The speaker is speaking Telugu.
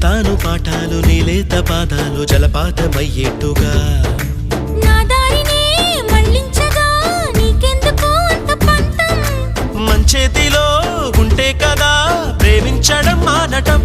చెబుతాను పాఠాలు నీలేత పాదాలు జలపాతమయ్యేట్టుగా నా దారినే మళ్ళించగా నీకెందుకు అంత పంతం మంచేతిలో ఉంటే కదా ప్రేమించడం మానటం